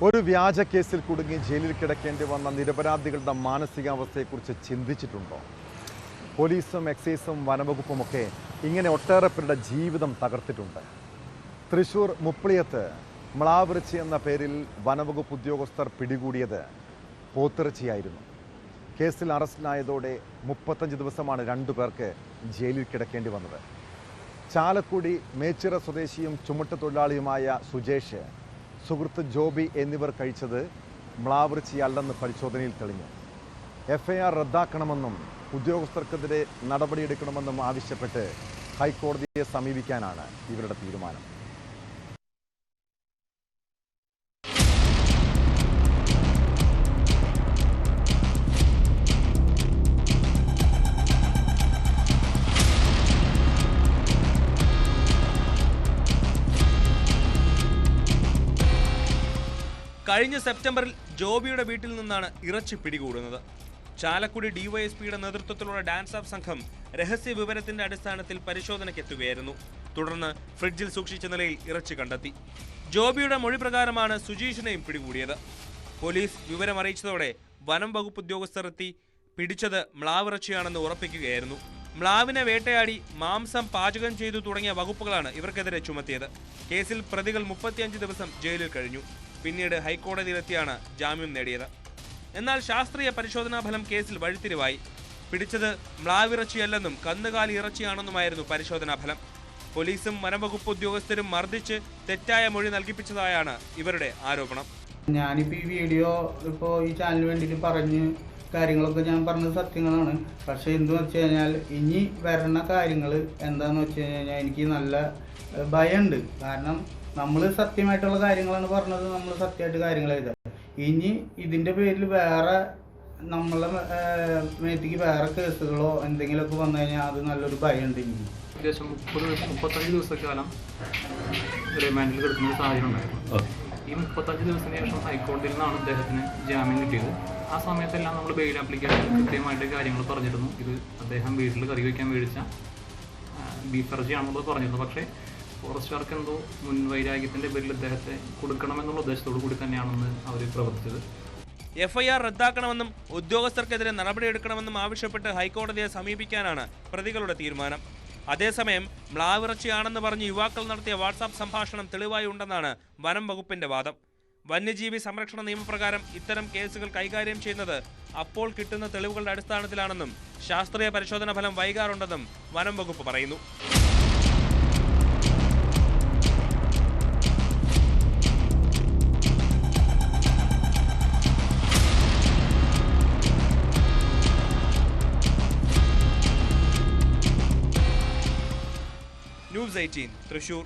ഒരു വ്യാജ കേസിൽ കുടുങ്ങി ജയിലിൽ കിടക്കേണ്ടി വന്ന നിരപരാധികളുടെ മാനസികാവസ്ഥയെക്കുറിച്ച് ചിന്തിച്ചിട്ടുണ്ടോ? പോലീസും എക്സൈസും വനവകുപ്പുമൊക്കെ ഇങ്ങനെ ഒട്ടേറെ പേരുടെ ജീവിതം തകർത്തിട്ടുണ്ട്. തൃശ്ശൂർ മുപ്ലിയത്ത് മ്ലാവിറച്ചി എന്ന പേരിൽ വനവകുപ്പ് ഉദ്യോഗസ്ഥർ പിടികൂടിയത് പോത്തിറച്ചിയായിരുന്നു. കേസിൽ അറസ്റ്റിലായതോടെ 35 ദിവസമാണ് 2 പേർക്ക് ജയിലിൽ കിടക്കേണ്ടി വന്നത്. ചാലക്കുടി മേച്ചിറ സ്വദേശിയും ചുമട്ട് തൊഴിലാളിയുമായ സുജേഷ്, സുഹൃത്ത് ജോബി എന്നിവർ കഴിച്ചത് മ്ലാവിറച്ചിയല്ലെന്ന് പരിശോധനയിൽ തെളിഞ്ഞു. FIR റദ്ദാക്കണമെന്നും ഉദ്യോഗസ്ഥർക്കെതിരെ നടപടിയെടുക്കണമെന്നും ആവശ്യപ്പെട്ട് ഹൈക്കോടതിയെ സമീപിക്കാനാണ് ഇവരുടെ തീരുമാനം. കഴിഞ്ഞ സെപ്റ്റംബറിൽ ജോബിയുടെ വീട്ടിൽ നിന്നാണ് ഇറച്ചി പിടികൂടുന്നത്. ചാലക്കുടി ഡിവൈഎസ്പിയുടെ നേതൃത്വത്തിലുള്ള ഡാൻസ് ഓഫ് സംഘം രഹസ്യ വിവരത്തിന്റെ അടിസ്ഥാനത്തിൽ പരിശോധനയ്ക്കെത്തുകയായിരുന്നു. തുടർന്ന് ഫ്രിഡ്ജിൽ സൂക്ഷിച്ച നിലയിൽ ഇറച്ചി കണ്ടെത്തി. ജോബിയുടെ മൊഴി പ്രകാരമാണ് സുജീഷിനെയും പിടികൂടിയത്. പോലീസ് വിവരമറിയിച്ചതോടെ വനം വകുപ്പ് ഉദ്യോഗസ്ഥർ എത്തി പിടിച്ചത് മ്ലാവിറച്ചിയാണെന്ന് ഉറപ്പിക്കുകയായിരുന്നു. മ്ലാവിനെ വേട്ടയാടി മാംസം പാചകം ചെയ്തു തുടങ്ങിയ വകുപ്പുകളാണ് ഇവർക്കെതിരെ ചുമത്തിയത്. കേസിൽ പ്രതികൾ 35 ദിവസം ജയിലിൽ കഴിഞ്ഞു. പിന്നീട് ഹൈക്കോടതിയിലെത്തിയാണ് ജാമ്യം നേടിയത്. എന്നാൽ ശാസ്ത്രീയ പരിശോധനാ ഫലം കേസിൽ വഴിത്തിരിവായി. പിടിച്ചത് മ്ലാവിറച്ചിയല്ലെന്നും കന്നുകാലി ഇറച്ചിയാണെന്നുമായിരുന്നു പരിശോധനാ ഫലം. പോലീസും വനംവകുപ്പ് ഉദ്യോഗസ്ഥരും മർദ്ദിച്ച് തെറ്റായ മൊഴി നൽകിപ്പിച്ചതായാണ് ഇവരുടെ ആരോപണം. ഞാനിപ്പോൾ ഈ വീഡിയോ ഈ ചാനലിന് വേണ്ടിയിട്ട് പറഞ്ഞ് കാര്യങ്ങളൊക്കെ ഞാൻ പറഞ്ഞത് സത്യങ്ങളാണ്. പക്ഷേ എന്തെന്ന് വെച്ച് കഴിഞ്ഞാൽ ഇനി വരണ കാര്യങ്ങൾ എന്താണെന്ന് വെച്ച് കഴിഞ്ഞാൽ എനിക്ക് നല്ല ഭയമുണ്ട്. കാരണം നമ്മൾ സത്യമായിട്ടുള്ള കാര്യങ്ങളാണ് പറഞ്ഞത്, നമ്മൾ സത്യമായിട്ട് കാര്യങ്ങൾ എഴുതാം. ഇനി ഇതിൻ്റെ പേരിൽ വേറെ നമ്മളെ മേത്തേക്ക് വേറെ കേസുകളോ എന്തെങ്കിലുമൊക്കെ വന്നു കഴിഞ്ഞാൽ അത് നല്ലൊരു ഭയമുണ്ട് എനിക്ക്. ഏകദേശം 35 ദിവസക്കാലം റിമാൻഡിൽ കിടക്കുന്ന ഒരു സാഹചര്യം ഉണ്ടായിരുന്നു. ഈ 35 ദിവസത്തിന് ശേഷം ഹൈക്കോടതിയിൽ നിന്നാണ് അദ്ദേഹത്തിന് ജാമ്യം കിട്ടിയത്. ആ സമയത്തെല്ലാം നമ്മൾ ബെയിൽ ആപ്ലിക്കേഷൻ കൃത്യമായിട്ട് കാര്യങ്ങൾ പറഞ്ഞിരുന്നു. ഇത് അദ്ദേഹം വീട്ടിൽ കറി വയ്ക്കാൻ മേടിച്ച ബീഫ് ഇറച്ചിയാണെന്നുള്ളത് പറഞ്ഞിരുന്നു. പക്ഷേ ഫോറസ്റ്റുകാർക്ക് എന്തോ മുൻവൈരാഗ്യത്തിന്റെ പേരിൽ അദ്ദേഹത്തെ കൊടുക്കണമെന്നുള്ള ഉദ്ദേശത്തോടു കൂടി തന്നെയാണെന്ന് അവർ പ്രവർത്തിച്ചത്. FIR റദ്ദാക്കണമെന്നും ഉദ്യോഗസ്ഥർക്കെതിരെ നടപടിയെടുക്കണമെന്നും ആവശ്യപ്പെട്ട് ഹൈക്കോടതിയെ സമീപിക്കാനാണ് പ്രതികളുടെ തീരുമാനം. അതേസമയം മ്ലാവിറച്ചിയാണെന്ന് പറഞ്ഞ് യുവാക്കൾ നടത്തിയ വാട്സാപ്പ് സംഭാഷണം തെളിവായി ഉണ്ടെന്നാണ് വനം വകുപ്പിന്റെ വാദം. വന്യജീവി സംരക്ഷണ നിയമപ്രകാരം ഇത്തരം കേസുകൾ കൈകാര്യം ചെയ്യുന്നത് അപ്പോൾ കിട്ടുന്ന തെളിവുകളുടെ അടിസ്ഥാനത്തിലാണെന്നും ശാസ്ത്രീയ പരിശോധനാ ഫലം വൈകാറുണ്ടെന്നും വനം വകുപ്പ് പറയുന്നു. News 18 തൃശൂർ.